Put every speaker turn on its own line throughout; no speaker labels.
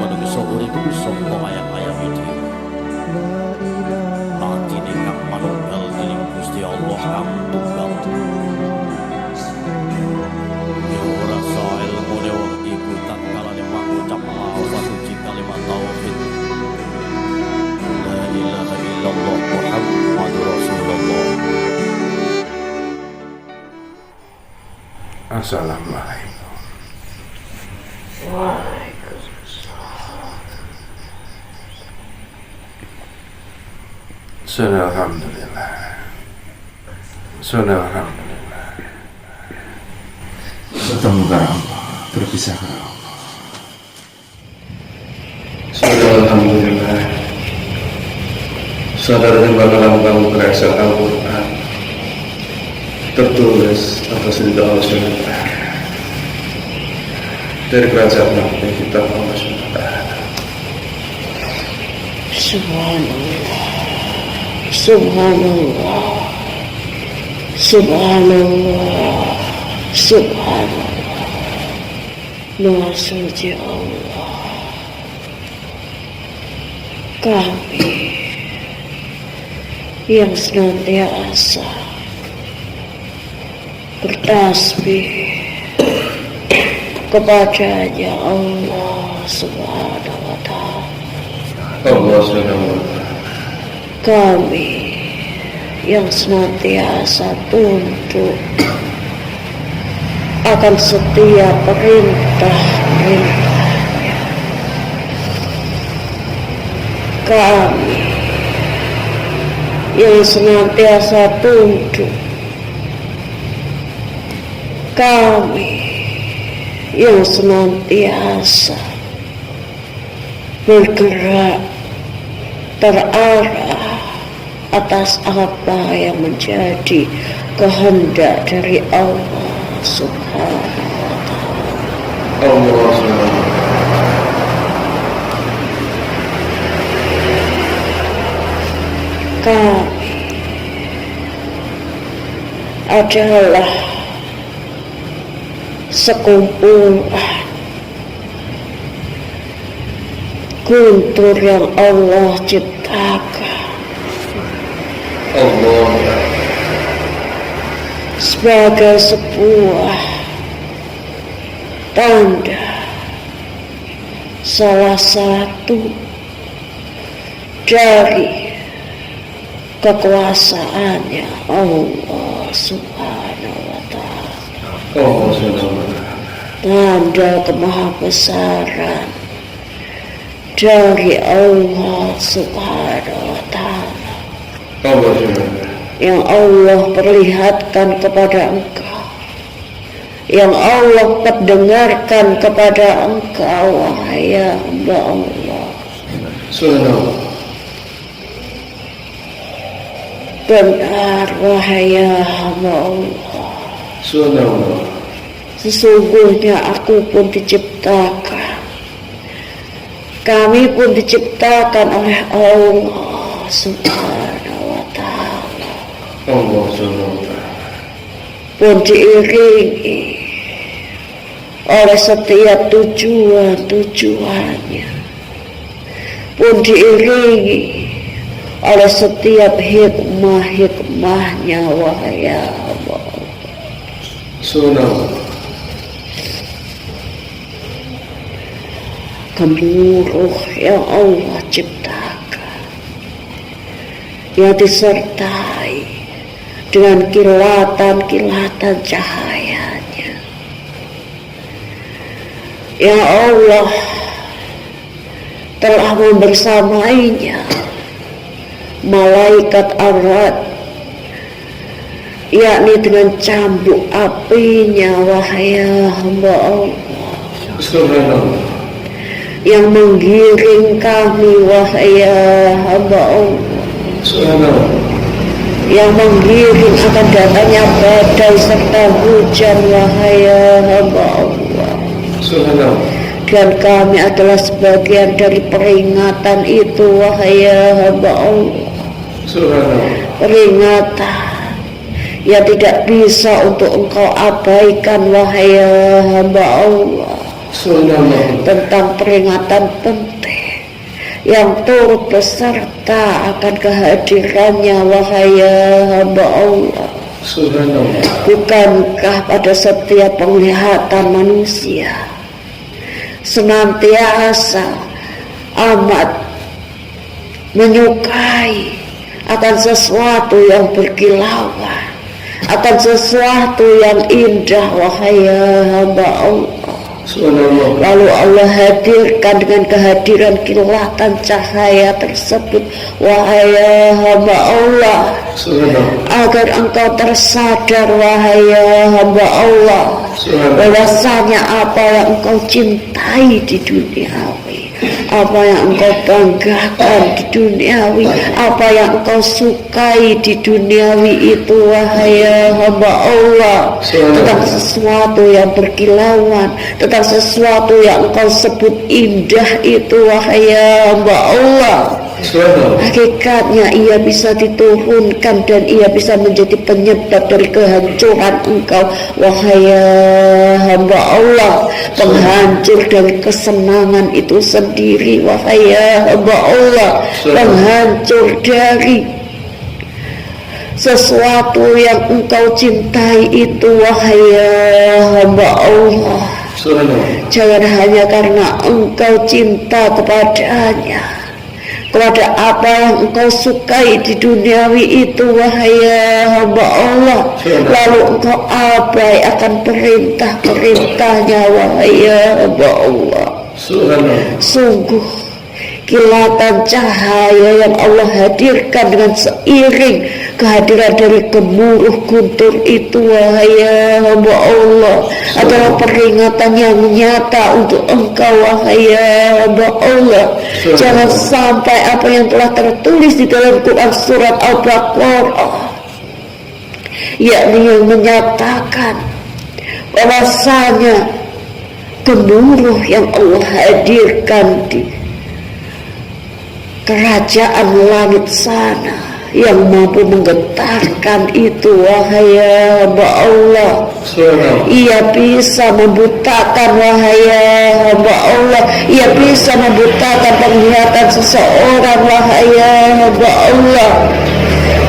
menungso uriku sapa ayam-ayam iki. Latine kang manunggal dening Gusti Allah kang tunggal. Ya ora sae ilmune wong iku tatkalane mangucap lafaz suci kalimat tauhid. La ilaha illallah Muhammadur Rasulullah.
Assalamualaikum.
Waalaikumsalam.
Alhamdulillah. Alhamdulillah. Bertemu kepada Allah, berpisah kepada Allah. Alhamdulillah. Saudara jemaah dalam kamu kerasa Al-Quran tertulis atas ridha Allah SWT dari kerajaan Allah kitab Allah SWT.
Subhanallah, Subhanallah, Subhanallah, Subhanallah. Maha suci Allah. Kami yang senantiasa bertasbih kepadanya Allah Subhanahu wa Ta'ala.
Allah SWT.
Kami yang senantiasa tunduk akan setiap perintah-perintahnya. Kami yang senantiasa tunduk. Kami yang senantiasa bergerak terarah atas apa yang menjadi kehendak dari Allah Subhanahu wa Ta'ala.
Allah SWT.
Kami adalah sekumpulan guntur yang Allah ciptakan
Allah
sebagai sebuah tanda salah satu dari kekuasaannya Allah Subhanahu wa Ta'ala.
Allah SWT.
Tanda kemahabesaran dari Allah Subhanahu wa Ta'ala
Allah SWT.
yang Allah perlihatkan kepada engkau, yang Allah perdengarkan kepada engkau, wahai hamba Allah.
Subhanallah.
Benar, wahai hamba Allah,
Subhanallah.
sesungguhnya aku pun diciptakan, kami pun diciptakan oleh Allah Subhanahu wa Ta'ala,
Allah SWT.
pun diiringi oleh setiap tujuan-tujuannya, pun diiringi oleh setiap hikmah-hikmahnya, wahai Allah.
Subhanallah.
Gemuruh yang Allah ciptakan, yang disertai dengan kilatan-kilatan cahayanya, yang Allah telah membersamainya malaikat Ar-Rad, yakni dengan cambuk apinya, wahai hamba Allah,
Subhanallah.
yang menggiring kami, wahai hamba Allah,
Subhanallah.
yang menggiring akan datangnya badai serta hujan, wahai hamba Allah.
Subhanallah.
Dan kami adalah sebagian dari peringatan itu, wahai hamba Allah.
Subhanallah.
Peringatan yang tidak bisa untuk engkau abaikan, wahai hamba Allah.
Subhanallah.
tentang peringatan penting yang turut beserta akan kehadirannya, wahai hamba Allah.
Subhanallah.
Bukankah pada setiap penglihatan manusia senantiasa amat menyukai akan sesuatu yang berkilauan, akan sesuatu yang indah, wahai hamba Allah.
Subhanallah.
Lalu Allah hadirkan dengan kehadiran kilatan cahaya tersebut, wahai hamba Allah,
Subhanallah.
agar engkau tersadar, wahai hamba Allah, bahwasanya apa yang engkau cintai di duniawi, apa yang engkau banggakan di duniawi, apa yang engkau sukai di duniawi itu, wahai hamba Allah, tentang sesuatu yang berkilauan, tentang sesuatu yang engkau sebut indah itu, wahai hamba Allah, hakikatnya ia bisa diturunkan dan ia bisa menjadi penyebab dari kehancuran engkau, wahai hamba Allah, penghancur dari kesenangan itu sendiri, wahai hamba Allah, penghancur dari sesuatu yang engkau cintai itu, wahai hamba Allah. Jangan hanya karena engkau cinta kepadanya, kepada apa yang engkau sukai di duniawi itu, wahai hamba Allah, lalu engkau abai akan perintah-perintahnya, wahai hamba Allah. Sungguh kilatan cahaya yang Allah hadirkan dengan seiring kehadiran dari gemuruh guntur itu, wahai hamba Allah, adalah peringatan yang nyata untuk engkau, wahai hamba Allah. Jangan sampai apa yang telah tertulis di dalam Quran surat Al-Baqarah, yakni yang menyatakan bahwasanya gemuruh yang Allah hadirkan di kerajaan langit sana yang mampu menggetarkan itu, wahai hamba Allah, ia bisa membutakan, wahai hamba Allah, ia bisa membutakan penglihatan seseorang, wahai hamba Allah.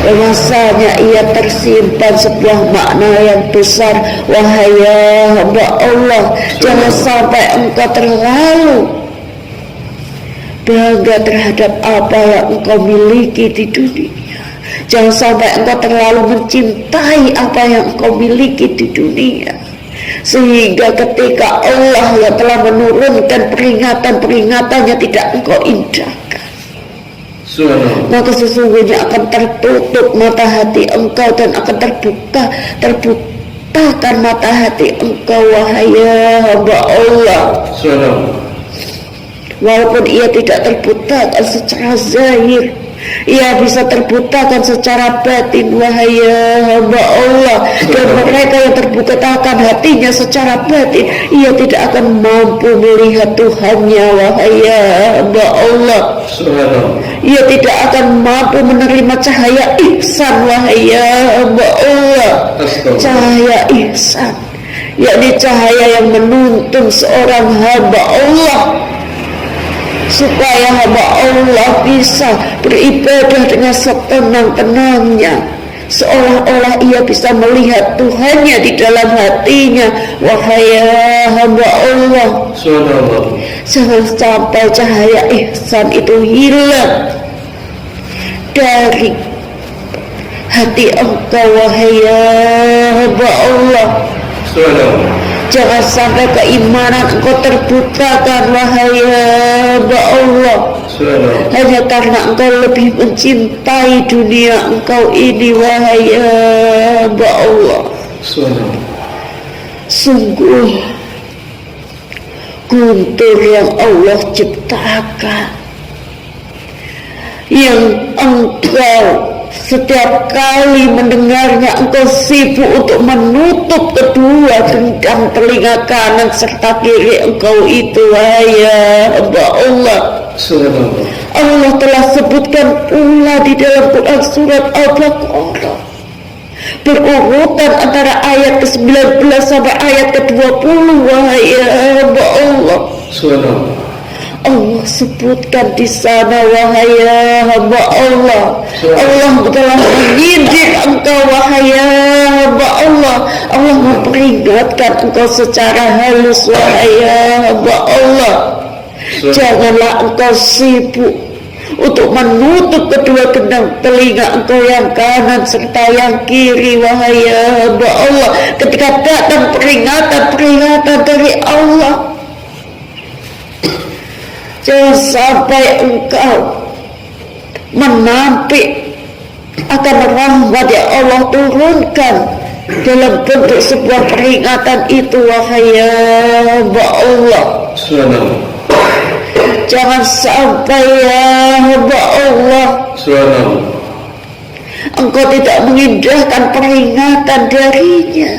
Bahwasanya ia tersimpan sebuah makna yang besar, wahai hamba Allah. Jangan sampai engkau terlalu bangga terhadap apa yang engkau miliki di dunia. Jangan sampai engkau terlalu mencintai apa yang engkau miliki di dunia, sehingga ketika Allah yang telah menurunkan peringatan-peringatannya tidak engkau indahkan, maka sesungguhnya akan tertutup mata hati engkau dan akan terbutakan mata hati engkau, wahai hamba Allah. Walaupun ia tidak terbutakan secara zahir, ia bisa terbutakan secara batin, wahai hamba Allah. Dan mereka yang terbutakan hatinya secara batin, ia tidak akan mampu melihat Tuhannya, wahai hamba Allah. Ia tidak akan mampu menerima cahaya ihsan, wahai hamba Allah. Cahaya ihsan, yakni cahaya yang menuntun seorang hamba Allah supaya hamba Allah bisa beribadah dengan setenang-tenangnya, seolah-olah ia bisa melihat Tuhannya di dalam hatinya, wahai hamba Allah. Jangan sampai cahaya ihsan itu hilang dari hati engkau, wahai hamba Allah. Jangan sampai keimanan engkau terbutakan, wahai hamba Allah, hanya karena engkau lebih mencintai dunia engkau ini, wahai hamba Allah. Sungguh guntur yang Allah ciptakan, yang engkau setiap kali mendengarnya engkau sibuk untuk menutup kedua genggam telinga kanan serta kiri engkau itu, wahai hamba Allah. Allah telah sebutkan pula di dalam Quran surat Al-Baqarah, berurutan antara ayat ke-19 sampai ayat ke-20, wahai hamba Allah.
Subhanallah.
Allah sebutkan di sana, wahai hamba Allah, Allah telah mendidik engkau, wahai hamba Allah. Allah memperingatkan engkau secara halus, wahai hamba Allah. Janganlah engkau sibuk untuk menutup kedua telinga engkau yang kanan serta yang kiri, wahai hamba Allah, ketika datang peringatan dari Allah. Jangan sampai engkau menampik akan rahmat yang Allah turunkan dalam bentuk sebuah peringatan itu, wahai hamba Allah. Jangan sampai ya hamba Allah, engkau tidak mengindahkan peringatan darinya,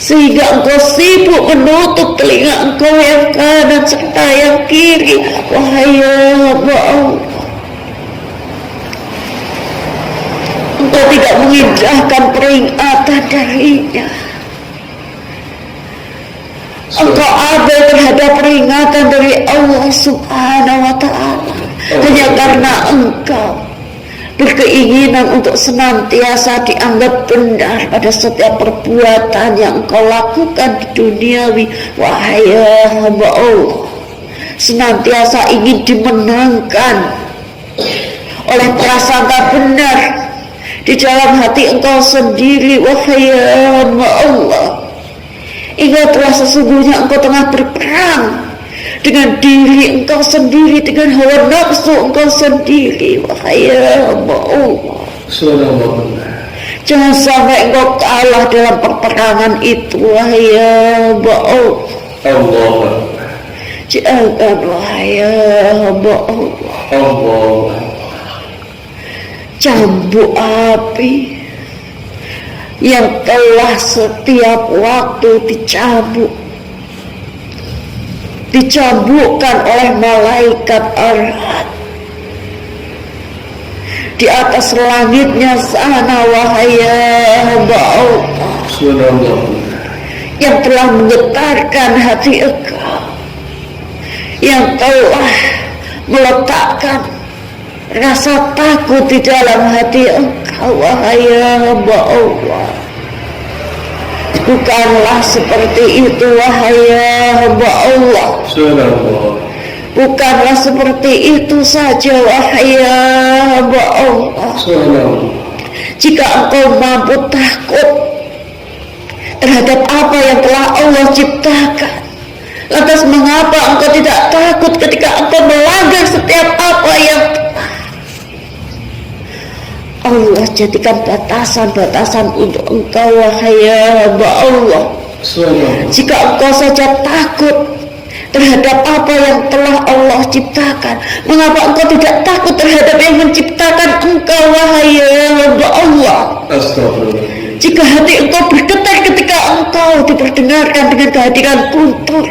sehingga engkau sibuk menutup telinga engkau yang kanan serta yang kiri, wahai hamba Allah. Engkau tidak mengindahkan peringatan darinya, engkau abai terhadap peringatan dari Allah Subhanahu wa ta'ala, hanya karena engkau berkeinginan untuk senantiasa dianggap benar pada setiap perbuatan yang engkau lakukan di duniawi, wahai hamba Allah. Senantiasa ingin dimenangkan oleh prasangka benar di dalam hati engkau sendiri, wahai hamba Allah. Ingatlah, sesungguhnya engkau tengah berperang dengan diri engkau sendiri, dengan hawa nafsu engkau sendiri, wahai hamba Allah. Jangan sampai engkau kalah dalam peperangan itu, wahai hamba Allah. Jangan, wahai hamba Allah. Cambuk api yang telah setiap waktu dicambukkan oleh malaikat Arhat di atas langitnya sana, wahai hamba Allah, yang telah menggetarkan hati engkau, yang telah meletakkan rasa takut di dalam hati engkau, wahai hamba Allah. Bukanlah seperti itu, wahai hamba Allah. Bukanlah seperti itu saja, wahai hamba Allah. Jika engkau mampu takut terhadap apa yang telah Allah ciptakan, lantas mengapa engkau tidak takut ketika engkau melanggar setiap apa yang Allah jadikan batasan-batasan untuk engkau, wahai hamba Allah. Jika engkau saja takut terhadap apa yang telah Allah ciptakan, mengapa engkau tidak takut terhadap yang menciptakan engkau, wahai hamba Allah? Jika hati engkau bergetar ketika engkau diperdengarkan dengan kehadiran guntur,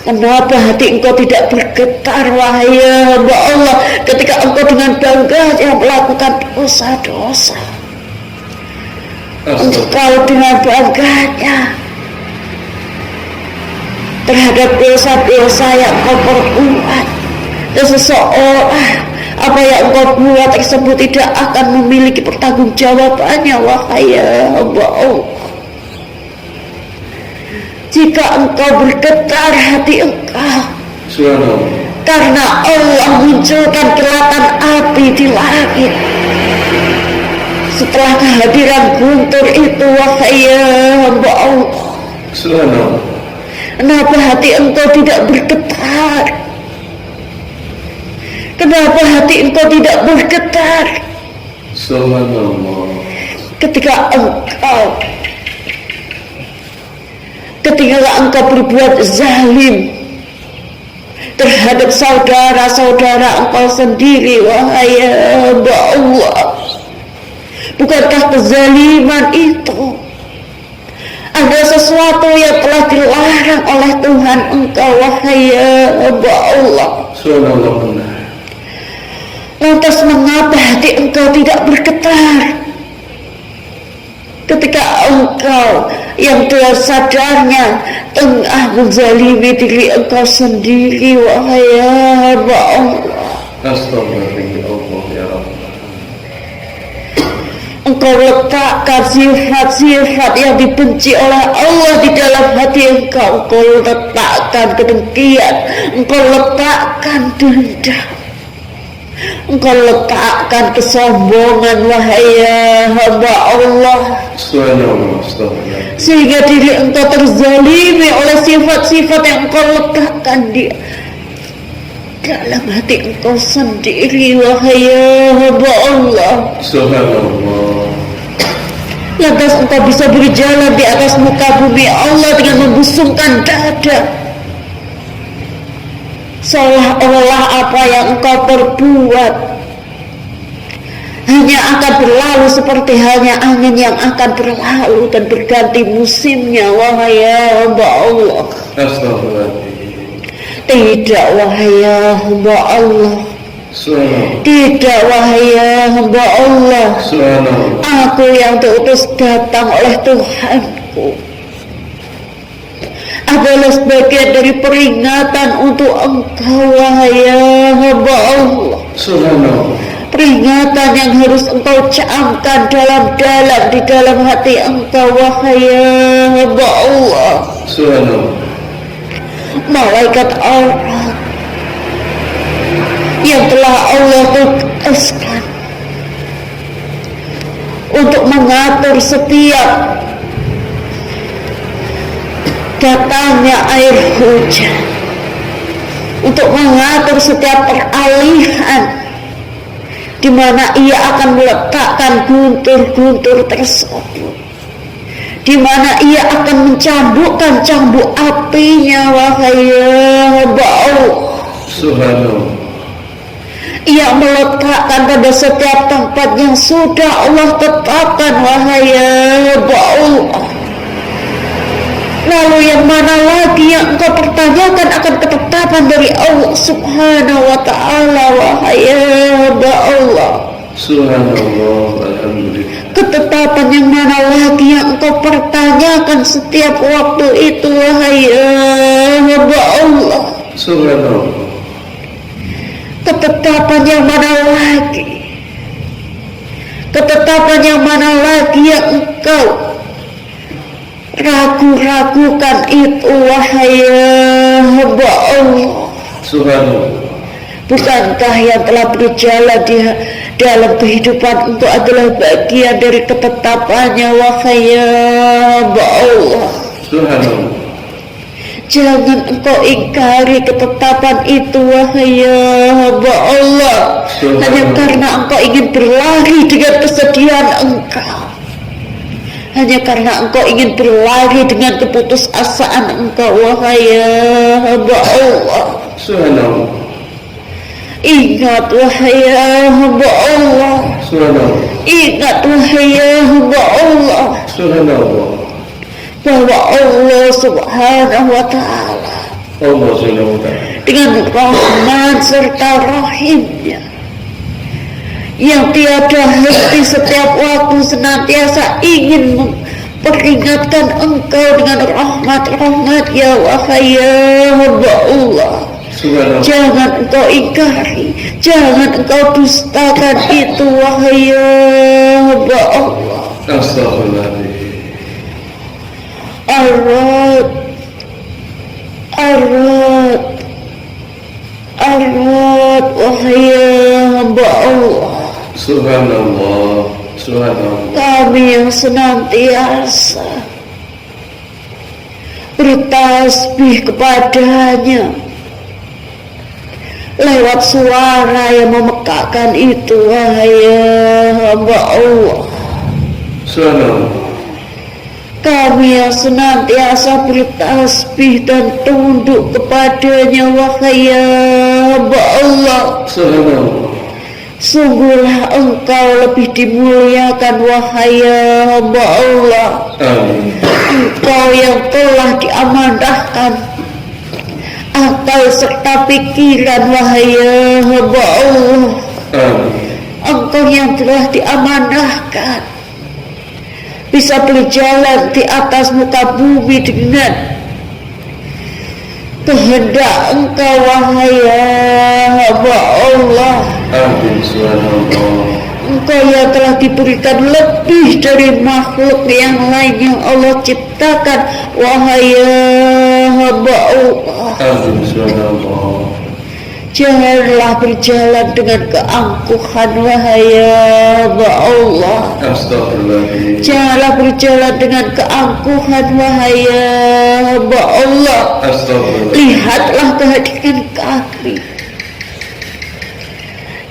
kenapa hati engkau tidak bergetar, wahai hamba Allah, ketika engkau dengan bangganya melakukan dosa-dosa? Engkau dengan bangganya terhadap dosa-dosa yang engkau perbuat, dan seseorang apa yang engkau buat tersebut tidak akan memiliki pertanggungjawabannya, wahai hamba Allah. Jika engkau bergetar hati engkau karena Allah munculkan kilatan api di langit setelah kehadiran guntur itu, wahai hamba Allah, kenapa hati engkau tidak bergetar? Kenapa hati engkau tidak bergetar ketika engkau berbuat zalim terhadap saudara-saudara engkau sendiri, wahai hamba Allah? Bukankah kezaliman itu ada sesuatu yang telah dilarang oleh Tuhan engkau, wahai hamba Allah? Lantas mengapa hati engkau tidak bergetar ketika engkau yang telah sadarnya tengah menzalimi diri engkau sendiri, wahai hamba Allah.
Astagfirullah ya Allah.
Engkau letakkan sifat-sifat yang dibenci oleh Allah di dalam hati engkau. Engkau letakkan kedengkian, engkau letakkan dendam, engkau letakkan kesombongan, wahai hamba Allah. Sehingga diri engkau terzalimi oleh sifat-sifat yang engkau letakkan di dalam hati engkau sendiri, wahai hamba Allah.
Subhanallah.
Lantas engkau bisa berjalan di atas muka bumi Allah dengan membusungkan dada, seolah-olah apa yang engkau perbuat hanya akan berlalu seperti halnya angin yang akan berlalu dan berganti musimnya, wahai hamba Allah.
Astagfirullah.
Tidak, wahai hamba Allah. Tidak, wahai hamba Allah. Aku yang diutus datang oleh Tuhanku adalah sebagian dari peringatan untuk engkau, wahai hamba Allah. Peringatan yang harus engkau camkan dalam-dalam di dalam hati engkau, wahai hamba Allah. Malaikat Allah yang telah Allah tugaskan untuk mengatur setiap datangnya air hujan, untuk mengatur setiap peralihan di mana ia akan meletakkan guntur-guntur tersebut, di mana ia akan mencambukkan cambuk apinya, wahai hamba Allah.
Subhanallah.
Ia meletakkan pada setiap tempat yang sudah Allah tetapkan, wahai hamba Allah. Lalu yang mana lagi yang engkau pertanyakan akan ketetapan dari Allah Subhanahu wa ta'ala, wahai hamba Allah.
Subhanallah. Alhamdulillah.
Ketetapan yang mana lagi yang engkau pertanyakan setiap waktu itu, wahai hamba Allah.
Subhanallah.
Ketetapan yang mana lagi? Ketetapan yang mana lagi yang engkau ragu-ragukan itu, wahai hamba Allah.
Subhanallah.
Bukankah yang telah berjalan di dalam kehidupan engkau adalah bagian dari ketetapannya, wahai hamba Allah.
Subhanallah.
Jangan engkau ingkari ketetapan itu, wahai hamba Allah. Hanya karena engkau ingin berlari dengan kesedihan engkau, hanya karena engkau ingin berlari dengan keputusasaan engkau, wahai hamba Allah.
Subhanallah.
Ingat, wahai hamba Allah.
Subhanallah.
Ingat, wahai hamba Allah,
Subhanallah.
bahwa Allah Subhanahu wa ta'ala
Allah Subhanahu wa ta'ala
dengan rahmat serta rahimnya yang tiada henti setiap waktu senantiasa ingin memperingatkan engkau dengan rahmat-rahmat, ya wahai hamba Allah. Jangan engkau ingkari, jangan engkau dustakan itu, wahai hamba Allah.
Astagfirullahaladzim.
Arad, wahai hamba Allah.
Subhanallah. Subhanallah.
Kami yang senantiasa bertasbih kepadanya lewat suara yang memekakkan itu, wahai hamba Allah.
Subhanallah.
Kami yang senantiasa bertasbih dan tunduk kepadanya, wahai hamba Allah.
Subhanallah.
Sungguhlah engkau lebih dimuliakan, wahai hamba Allah.
Amin.
Engkau yang telah diamanahkan akal serta pikiran, wahai hamba Allah.
Amin.
Engkau yang telah diamanahkan bisa berjalan di atas muka bumi dengan kehendak Engkau, wahai hamba Allah.
Amin. Subhanallah.
Engkau yang telah diberikan lebih dari makhluk yang lain yang Allah ciptakan, wahai hamba Allah.
Amin. Subhanallah.
Janganlah berjalan dengan keangkuhan, wahai hamba Allah.
Astagfirullahaladzim.
Janganlah berjalan dengan keangkuhan, wahai hamba Allah.
Astagfirullah.
Lihatlah kehadiran kami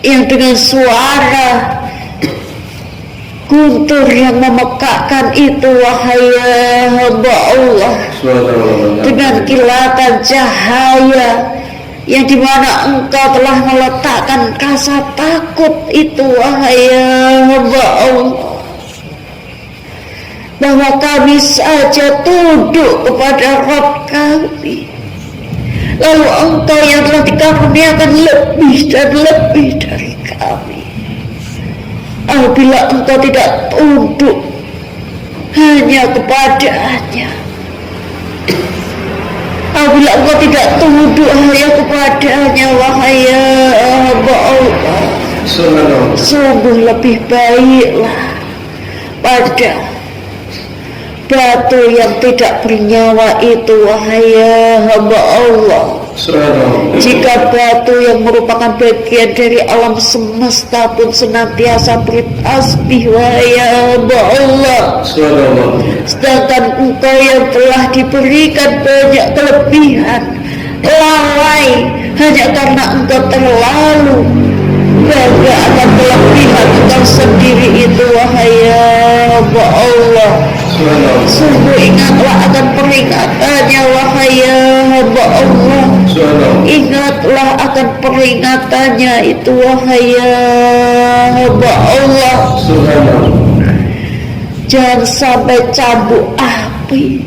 yang dengan suara guntur yang memekakkan itu, wahai hamba Allah,
Subhanallah.
dengan kilatan cahaya yang dimana Engkau telah meletakkan rasa takut itu, wahai hamba Allah, bahwa kami saja tunduk kepada Rabb kami, lalu Engkau yang telah dikaruniakan lebih dan lebih dari kami. Apabila Engkau tidak tunduk hanya kepada-Nya, apabila Engkau tidak tunduk hanya kepada-Nya, wahai hamba Allah,
Subhanallah.
sungguh lebih baiklah pada batu yang tidak bernyawa itu, wahai hamba Allah.
Subhanallah.
Jika batu yang merupakan bagian dari alam semesta pun senantiasa bertasbih, wahai hamba Allah,
Subhanallah.
sedangkan Engkau yang telah diberikan banyak kelebihan lalai hanya karena Engkau terlalu bangga akan kelebihan Engkau sendiri itu, wahai hamba Allah.
Subhanallah.
Sungguh ingatlah akan peringatannya, wahai hamba Allah.
Subhanallah.
Ingatlah akan peringatannya itu, wahai hamba Allah.
Subhanallah.
Jangan sampai cambuk api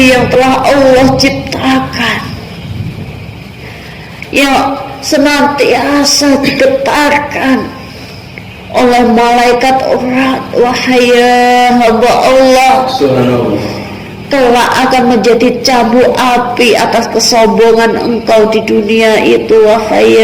yang telah Allah ciptakan, yang senantiasa digetarkan oleh malaikat urat, wahai hamba Allah,
Subhanallah.
kelak akan menjadi cambuk api atas kesombongan Engkau di dunia itu, wahai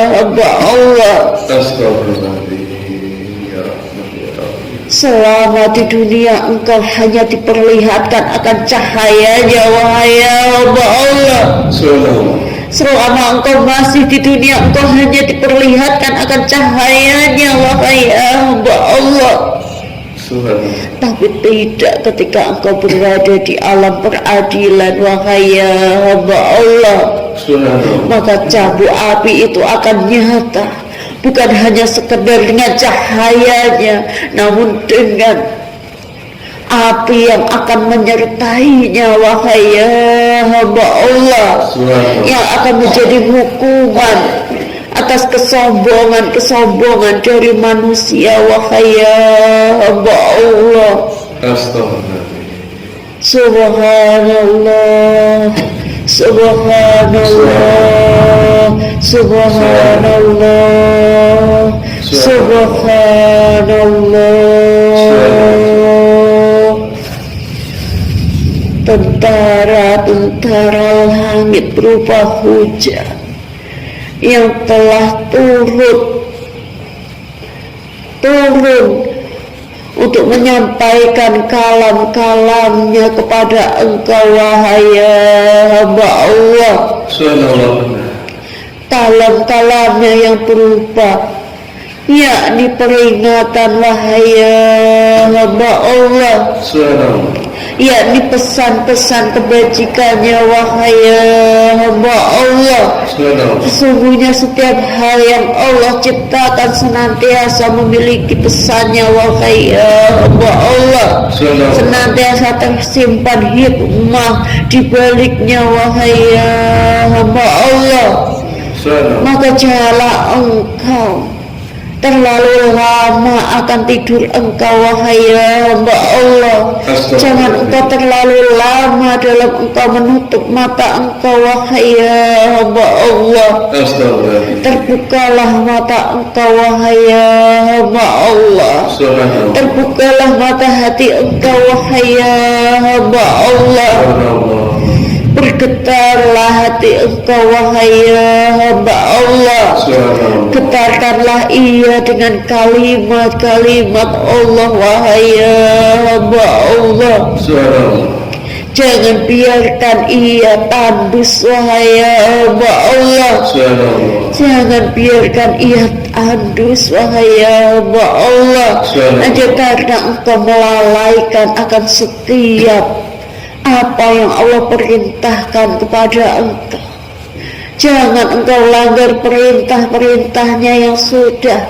hamba Allah.
Astagfirullahaladzim. Ya Rahman, ya Rahim.
Selama di dunia Engkau hanya diperlihatkan akan cahayanya, wahai hamba Allah.
Subhanallah.
Selama Engkau masih di dunia, Engkau hanya diperlihatkan akan cahayanya, wahai hamba Allah.
Subhanallah.
Tapi tidak ketika Engkau berada di alam peradilan, wahai hamba Allah.
Subhanallah.
Maka cambuk api itu akan nyata, bukan hanya sekedar dengan cahayanya, namun dengan api yang akan menyertainya, wahai hamba Allah,
Subhanallah.
yang akan menjadi hukuman atas kesombongan dari manusia, wahai hamba Allah.
Astagfirullahaladzim.
Subhanallah, subhanallah, subhanallah, subhanallah. Tentara-tentara langit berupa hujan yang telah turun untuk menyampaikan kalam-kalamnya kepada Engkau, wahai hamba Allah.
Subhanallah.
Kalam-kalamnya yang berupa yakni peringatan, wahai hamba Allah,
Subhanallah.
yakni pesan-pesan kebajikannya, wahai hamba Allah.
Subhanallah.
Sesungguhnya setiap hal yang Allah ciptakan senantiasa memiliki pesannya, wahai hamba Allah.
Subhanallah.
Senantiasa tersimpan hikmah di baliknya, wahai hamba Allah.
Subhanallah.
Maka janganlah Engkau Terlalu lama akan tidur engkau wahai hamba Allah. Jangan engkau terlalu lama dalam engkau menutup mata engkau wahai hamba Allah. Terbukalah mata engkau wahai hamba Allah. Terbukalah mata hati engkau wahai hamba Allah. Bergetarlah hati engkau wahai hamba Allah. Getarkanlah ia dengan kalimat-kalimat Allah wahai hamba Allah. Jangan biarkan ia tandus wahai hamba Allah. Jangan biarkan ia tandus wahai hamba Allah. Hanya karena engkau melalaikan akan setiap apa yang Allah perintahkan kepada engkau. Jangan engkau langgar perintah-perintahnya yang sudah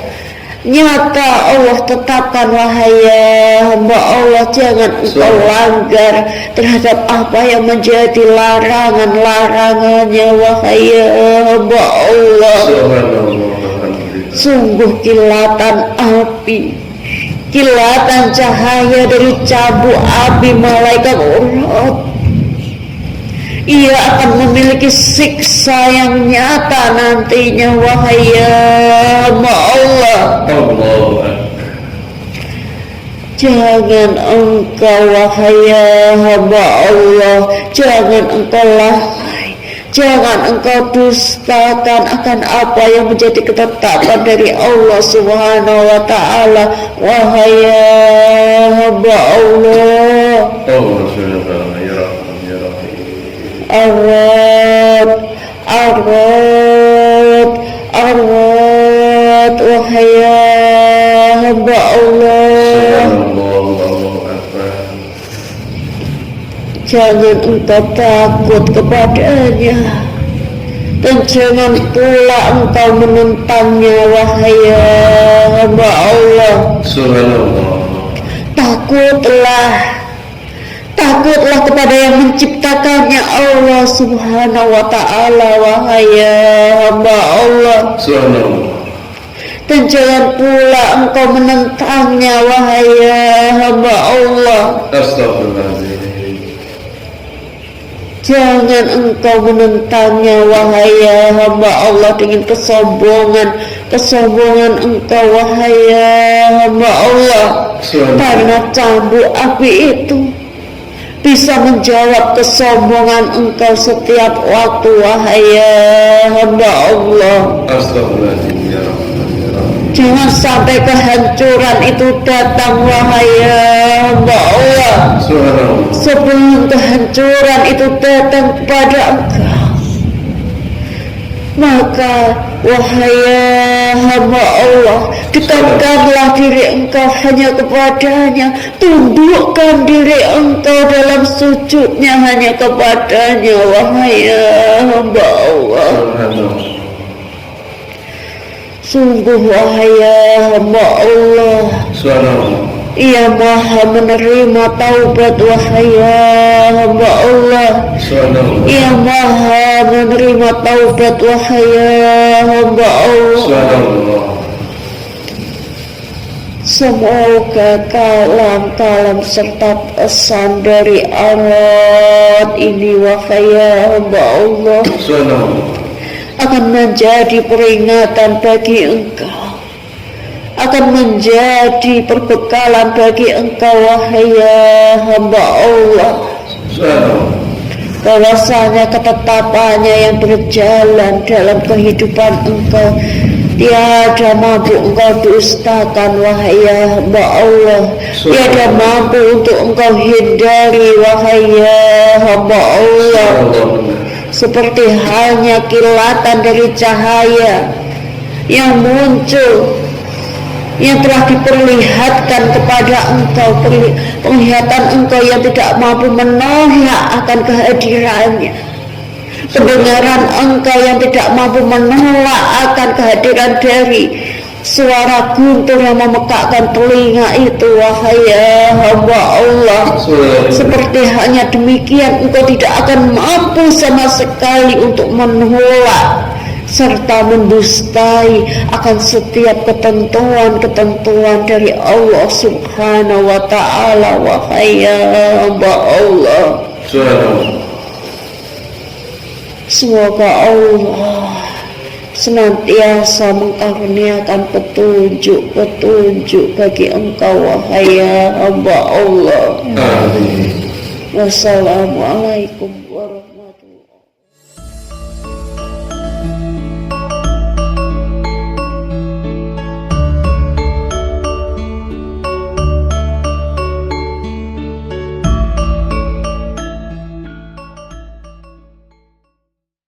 nyata Allah tetapkan wahai hamba Allah. Jangan engkau langgar terhadap apa yang menjadi larangan-larangannya wahai hamba Allah. Sungguh kilatan api, kilatan cahaya dari cambuk api malaikat Allah. Ia akan memiliki siksa yang nyata nantinya wahai hamba Allah. Jangan engkau wahai hamba Allah, jangan engkau lalai, jangan engkau dustakan akan apa yang menjadi ketetapan dari Allah Subhanahu wa ta'ala wahai hamba Allah. Arad wahai hamba Allah. Jangan engkau takut kepadanya, dan jangan pula engkau menentangnya wahai hamba Allah. Takutlah kepada yang menciptakannya Allah Subhanahu wa ta'ala wahai hamba Allah. Dan jangan pula engkau menentangnya wahai hamba Allah. Jangan engkau menentangnya wahai hamba Allah dengan kesombongan engkau wahai hamba Allah. Karena cambuk api itu bisa menjawab kesombongan engkau setiap waktu wahai hamba Allah. Jangan sampai kehancuran itu datang wahai hamba Allah. Sebelum kehancuran itu datang kepada engkau, maka wahai hamba Allah, dekatkanlah diri engkau hanya kepadanya, tundukkan diri engkau dalam sujudnya hanya kepadanya wahai hamba Allah. Sungguh wahai hamba Allah, Ia maha menerima taubat wahai hamba Allah. Ia maha menerima taubat wahai hamba Allah. Semoga kalam-kalam serta pesan dari ayat ini wahai hamba Allah akan menjadi peringatan bagi engkau, akan menjadi perbekalan bagi engkau wahai hamba Allah, bahwasanya ketetapannya yang berjalan dalam kehidupan engkau tiada mampu engkau dustakan wahai hamba Allah, tiada mampu untuk engkau hindari wahai hamba Allah. Seperti halnya kilatan dari cahaya yang muncul, yang telah diperlihatkan kepada engkau, penglihatan engkau yang tidak mampu menolak akan kehadirannya, pendengaran engkau yang tidak mampu menolak akan kehadiran dari suara guntur yang memekakkan telinga itu wahai hamba Allah. Seperti hanya demikian engkau tidak akan mampu sama sekali untuk menolak serta mendustai akan setiap ketentuan-ketentuan dari Allah Subhanahu wa ta'ala. Wahai hamba Allah, semoga Allah senantiasa mengkaruniakan petunjuk-petunjuk bagi engkau, wahai hamba Allah.
Amin.
Wassalamualaikum.